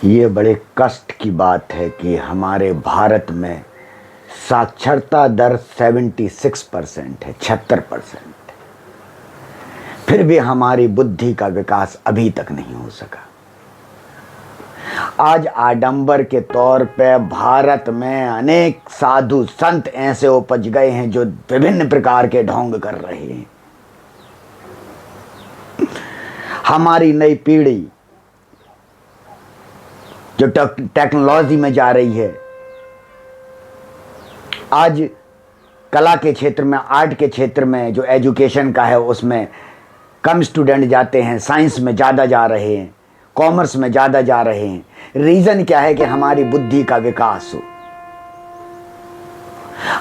ये बड़े कष्ट की बात है कि हमारे भारत में साक्षरता दर 76% है, 76%। फिर भी हमारी बुद्धि का विकास अभी तक नहीं हो सका। आज आडंबर के तौर पे भारत में अनेक साधु संत ऐसे उपज गए हैं जो विभिन्न प्रकार के ढोंग कर रहे हैं। हमारी नई पीढ़ी जो टेक्नोलॉजी में जा रही है, आज कला के क्षेत्र में, आर्ट के क्षेत्र में जो एजुकेशन का है उसमें कम स्टूडेंट जाते हैं, साइंस में ज़्यादा जा रहे हैं, कॉमर्स में ज़्यादा जा रहे हैं। रीज़न क्या है कि हमारी बुद्धि का विकास हो।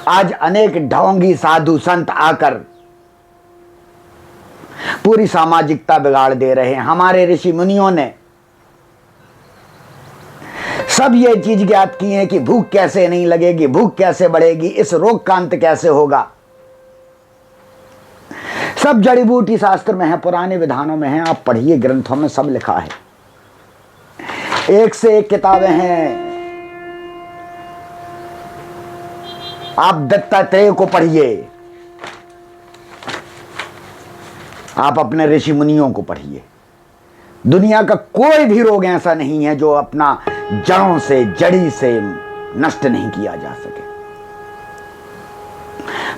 आज अनेक ढोंगी साधु संत आकर पूरी सामाजिकता बिगाड़ दे रहे हैं। हमारे ऋषि मुनियों ने सब ये चीज ज्ञात की है कि भूख कैसे नहीं लगेगी, भूख कैसे बढ़ेगी, इस रोग का अंत कैसे होगा। सब जड़ी बूटी शास्त्र में है, पुराने विधानों में है, आप पढ़िए, ग्रंथों में सब लिखा है। एक से एक किताबें हैं। आप दत्तात्रेय को पढ़िए, आप अपने ऋषि मुनियों को पढ़िए। दुनिया का कोई भी रोग ऐसा नहीं है जो अपना जड़ों से, जड़ी से नष्ट नहीं किया जा सके।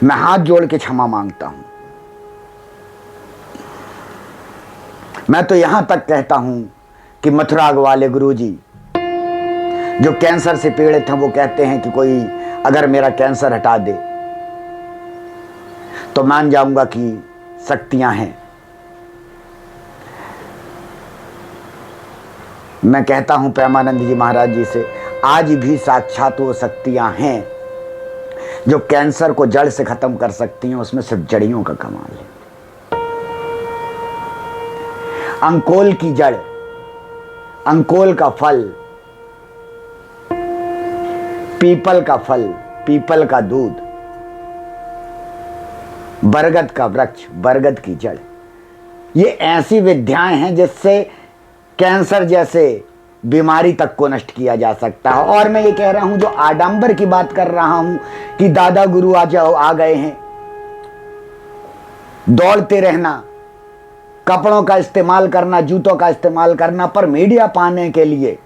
मैं हाथ जोड़ के क्षमा मांगता हूं। मैं तो यहां तक कहता हूं कि मथुरा वाले गुरुजी जो कैंसर से पीड़ित हैं, वो कहते हैं कि कोई अगर मेरा कैंसर हटा दे तो मान जाऊंगा कि शक्तियां हैं। मैं कहता हूं प्रेमानंद जी महाराज जी से, आज भी साक्षात वो शक्तियां हैं जो कैंसर को जड़ से खत्म कर सकती हैं। उसमें सिर्फ जड़ियों का कमाल है। अंकोल की जड़, अंकोल का फल, पीपल का फल, पीपल का दूध, बरगद का वृक्ष, बरगद की जड़, ये ऐसी विद्याएं हैं जिससे कैंसर जैसे बीमारी तक को नष्ट किया जा सकता है। और मैं ये कह रहा हूं, जो आडंबर की बात कर रहा हूं कि दादा गुरु आज आ गए हैं, दौड़ते रहना, कपड़ों का इस्तेमाल करना, जूतों का इस्तेमाल करना, पर मीडिया पाने के लिए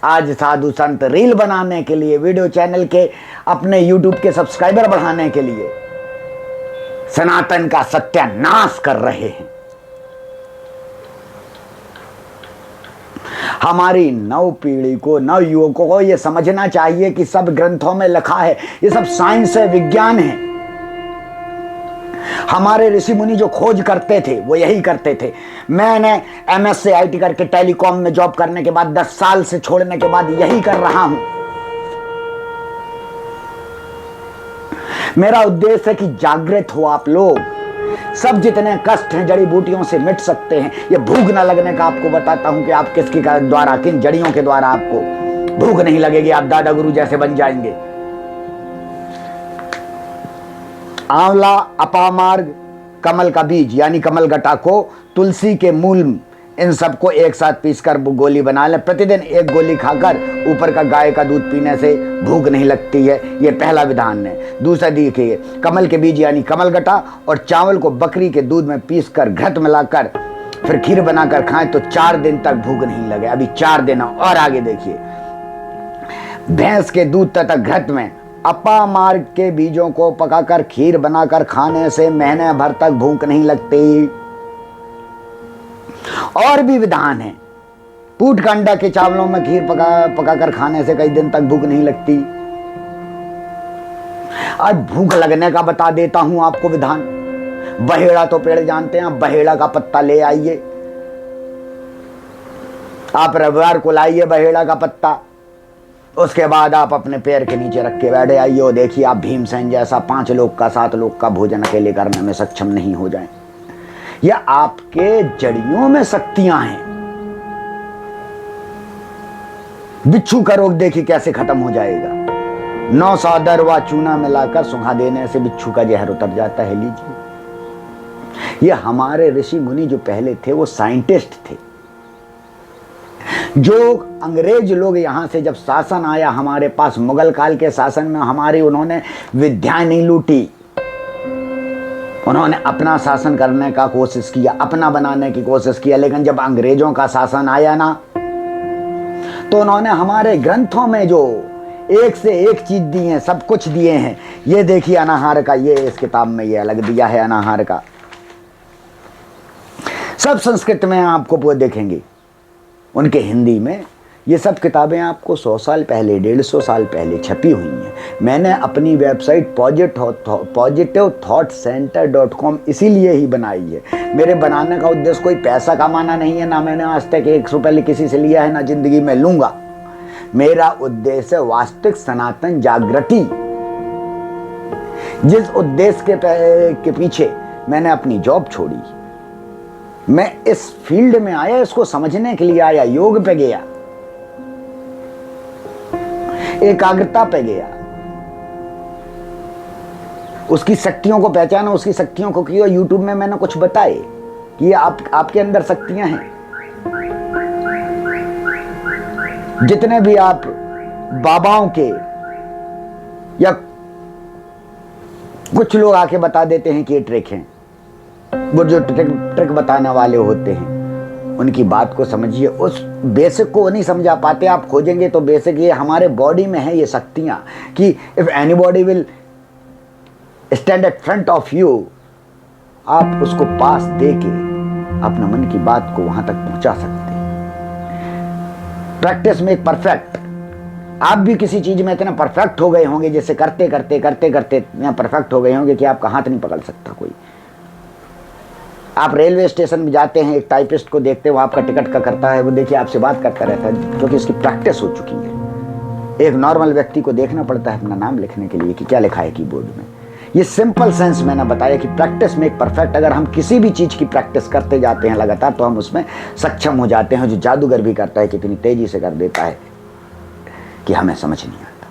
आज साधु संत रील बनाने के लिए, वीडियो चैनल के अपने यूट्यूब के सब्सक्राइबर बढ़ाने के लिए सनातन का सत्यानाश कर रहे हैं। हमारी नव पीढ़ी को, नव युवकों को यह समझना चाहिए कि सब ग्रंथों में लिखा है, ये सब साइंस है, विज्ञान है। हमारे ऋषि मुनि जो खोज करते थे वो यही करते थे। मैंने एमएससी आईटी करके टेलीकॉम में जॉब करने के बाद 10 साल से छोड़ने के बाद यही कर रहा हूं। मेरा उद्देश्य है कि जागृत हो आप लोग। सब जितने कष्ट हैं जड़ी बूटियों से मिट सकते हैं। ये भूख न लगने का आपको बताता हूं कि आप किसके द्वारा, किन जड़ियों के द्वारा आपको भूख नहीं लगेगी, आप दादा गुरु जैसे बन जाएंगे। आंवला, अपामार्ग, कमल का बीज यानी कमल गट्टा को, तुलसी के मूल, इन सबको एक साथ पीसकर गोली बना लें। प्रतिदिन एक गोली खाकर ऊपर का गाय का दूध पीने से भूख नहीं लगती है। ये पहला विधान है। दूसरा देखिए, कमल के बीज यानी कमल गट्टा और चावल को बकरी के दूध में पीसकर घृत मिलाकर फिर खीर बनाकर खाएं तो 4 दिन तक भूख नहीं लगे। अभी 4 दिन और आगे देखिए, भैंस के दूध तथा घृत में अपामार्ग के बीजों को पकाकर खीर बनाकर खाने से महीने भर तक भूख नहीं लगती। और भी विधान है। पूट का अंडा के चावलों में खीर पकाकर खाने से कई दिन तक भूख नहीं लगती। आज भूख लगने का बता देता हूं आपको विधान। बहेड़ा तो पेड़ जानते हैं, बहेड़ा का पत्ता ले आइए, आप रविवार को लाइए बहेड़ा का पत्ता, उसके बाद आप अपने पैर के नीचे रख के बैठे आइए और देखिए आप भीमसेन जैसा 5 लोग का 7 लोग का भोजन अकेले करने में सक्षम नहीं हो जाए। यह आपके जड़ियों में शक्तियां हैं। बिच्छू का रोग देखिए कैसे खत्म हो जाएगा। 9 सौदर व चूना मिलाकर सुखा देने से बिच्छू का जहर उतर जाता है। लीजिए, ये हमारे ऋषि मुनि जो पहले थे वो साइंटिस्ट थे। जो अंग्रेज लोग यहाँ से जब शासन आया हमारे पास, मुगल काल के शासन में हमारी, उन्होंने विद्या नहीं लूटी, उन्होंने अपना शासन करने का कोशिश किया, अपना बनाने की कोशिश किया। लेकिन जब अंग्रेजों का शासन आया ना, तो उन्होंने हमारे ग्रंथों में जो एक से एक चीज दी है, सब कुछ दिए हैं। ये देखिए अनाहार का, ये इस किताब में ये अलग दिया है अनाहार का, सब संस्कृत में आपको वो देखेंगे, उनके हिंदी में। ये सब किताबें आपको 100 साल पहले, 150 साल पहले छपी हुई हैं। मैंने अपनी वेबसाइट positivethought.com इसीलिए ही बनाई है। मेरे बनाने का उद्देश्य कोई पैसा कमाना नहीं है, ना मैंने आज तक 1 रुपये किसी से लिया है, ना जिंदगी में लूंगा। मेरा उद्देश्य वास्तविक सनातन जागृति, जिस उद्देश्य के पीछे मैंने अपनी जॉब छोड़ी, मैं इस फील्ड में आया, इसको समझने के लिए आया, योग पे गया, एकाग्रता पे गया, उसकी शक्तियों को पहचाना, उसकी शक्तियों को किया। यूट्यूब में मैंने कुछ बताए कि ये आपके अंदर शक्तियां हैं। जितने भी आप बाबाओं के या कुछ लोग आके बता देते हैं कि ये ट्रिक है, वो जो ट्रिक बताने वाले होते हैं, उनकी बात को समझिए। उस बेसिक को नहीं समझा पाते, आप खोजेंगे तो बेसिक ये हमारे बॉडी में है, ये शक्तियां, कि if anybody will stand at front of you, आप उसको पास देके अपने मन की बात को वहां तक पहुंचा सकते हैं। Practice make perfect. आप भी किसी चीज में इतना परफेक्ट हो गए होंगे, जैसे करते करते करते करते इतना परफेक्ट हो गए होंगे कि आपका हाथ नहीं पकड़ सकता कोई। आप रेलवे स्टेशन में जाते हैं, एक टाइपिस्ट को देखते हैं, वो आपका टिकट का करता है, वो देखिए आपसे बात करता रहता है, क्योंकि उसकी प्रैक्टिस हो चुकी है। एक नॉर्मल व्यक्ति को देखना पड़ता है अपना नाम लिखने के लिए कि क्या लिखा है कीबोर्ड में। ये सिंपल सेंस मैंने बताया कि प्रैक्टिस मेक परफेक्ट। अगर हम किसी भी चीज की प्रैक्टिस करते जाते हैं लगातार, तो हम उसमें सक्षम हो जाते हैं। जो जादूगर भी करता है कितनी तेजी से कर देता है कि हमें समझ नहीं आता।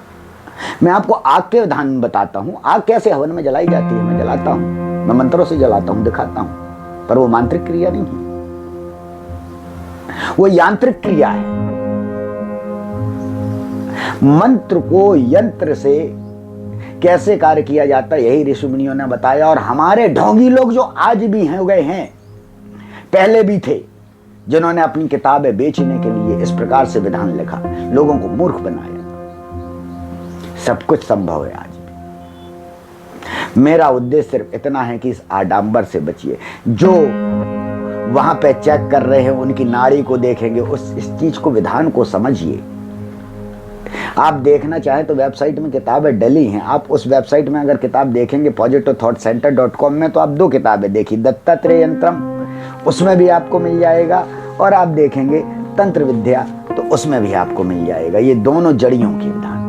मैं आपको आग के विधान बताता हूं, आग कैसे हवन में जलाई जाती है। मैं जलाता हूं, मैं मंत्रों से जलाता हूं, दिखाता हूं, पर वो मांत्रिक क्रिया नहीं है, वो यांत्रिक क्रिया है। मंत्र को यंत्र से कैसे कार्य किया जाता है, यही ऋषि मुनियों ने बताया। और हमारे ढोंगी लोग जो आज भी हो गए हैं, पहले भी थे, जिन्होंने अपनी किताबें बेचने के लिए इस प्रकार से विधान लिखा, लोगों को मूर्ख बनाया। सब कुछ संभव है आज भी। मेरा उद्देश्य सिर्फ इतना है कि इस आडंबर से बचिए। जो वहां पे चेक कर रहे हैं, उनकी नाड़ी को देखेंगे, इस चीज को, विधान को समझिए। आप देखना चाहें तो वेबसाइट में किताबें डली हैं। आप उस वेबसाइट में अगर किताब देखेंगे positivethought.com में, तो आप 2 किताबें देखिए, दत्तात्रेय यंत्रम, उसमें भी आपको मिल जाएगा, और आप देखेंगे तंत्र विद्या, तो उसमें भी आपको मिल जाएगा। ये दोनों जड़ियों के विधान।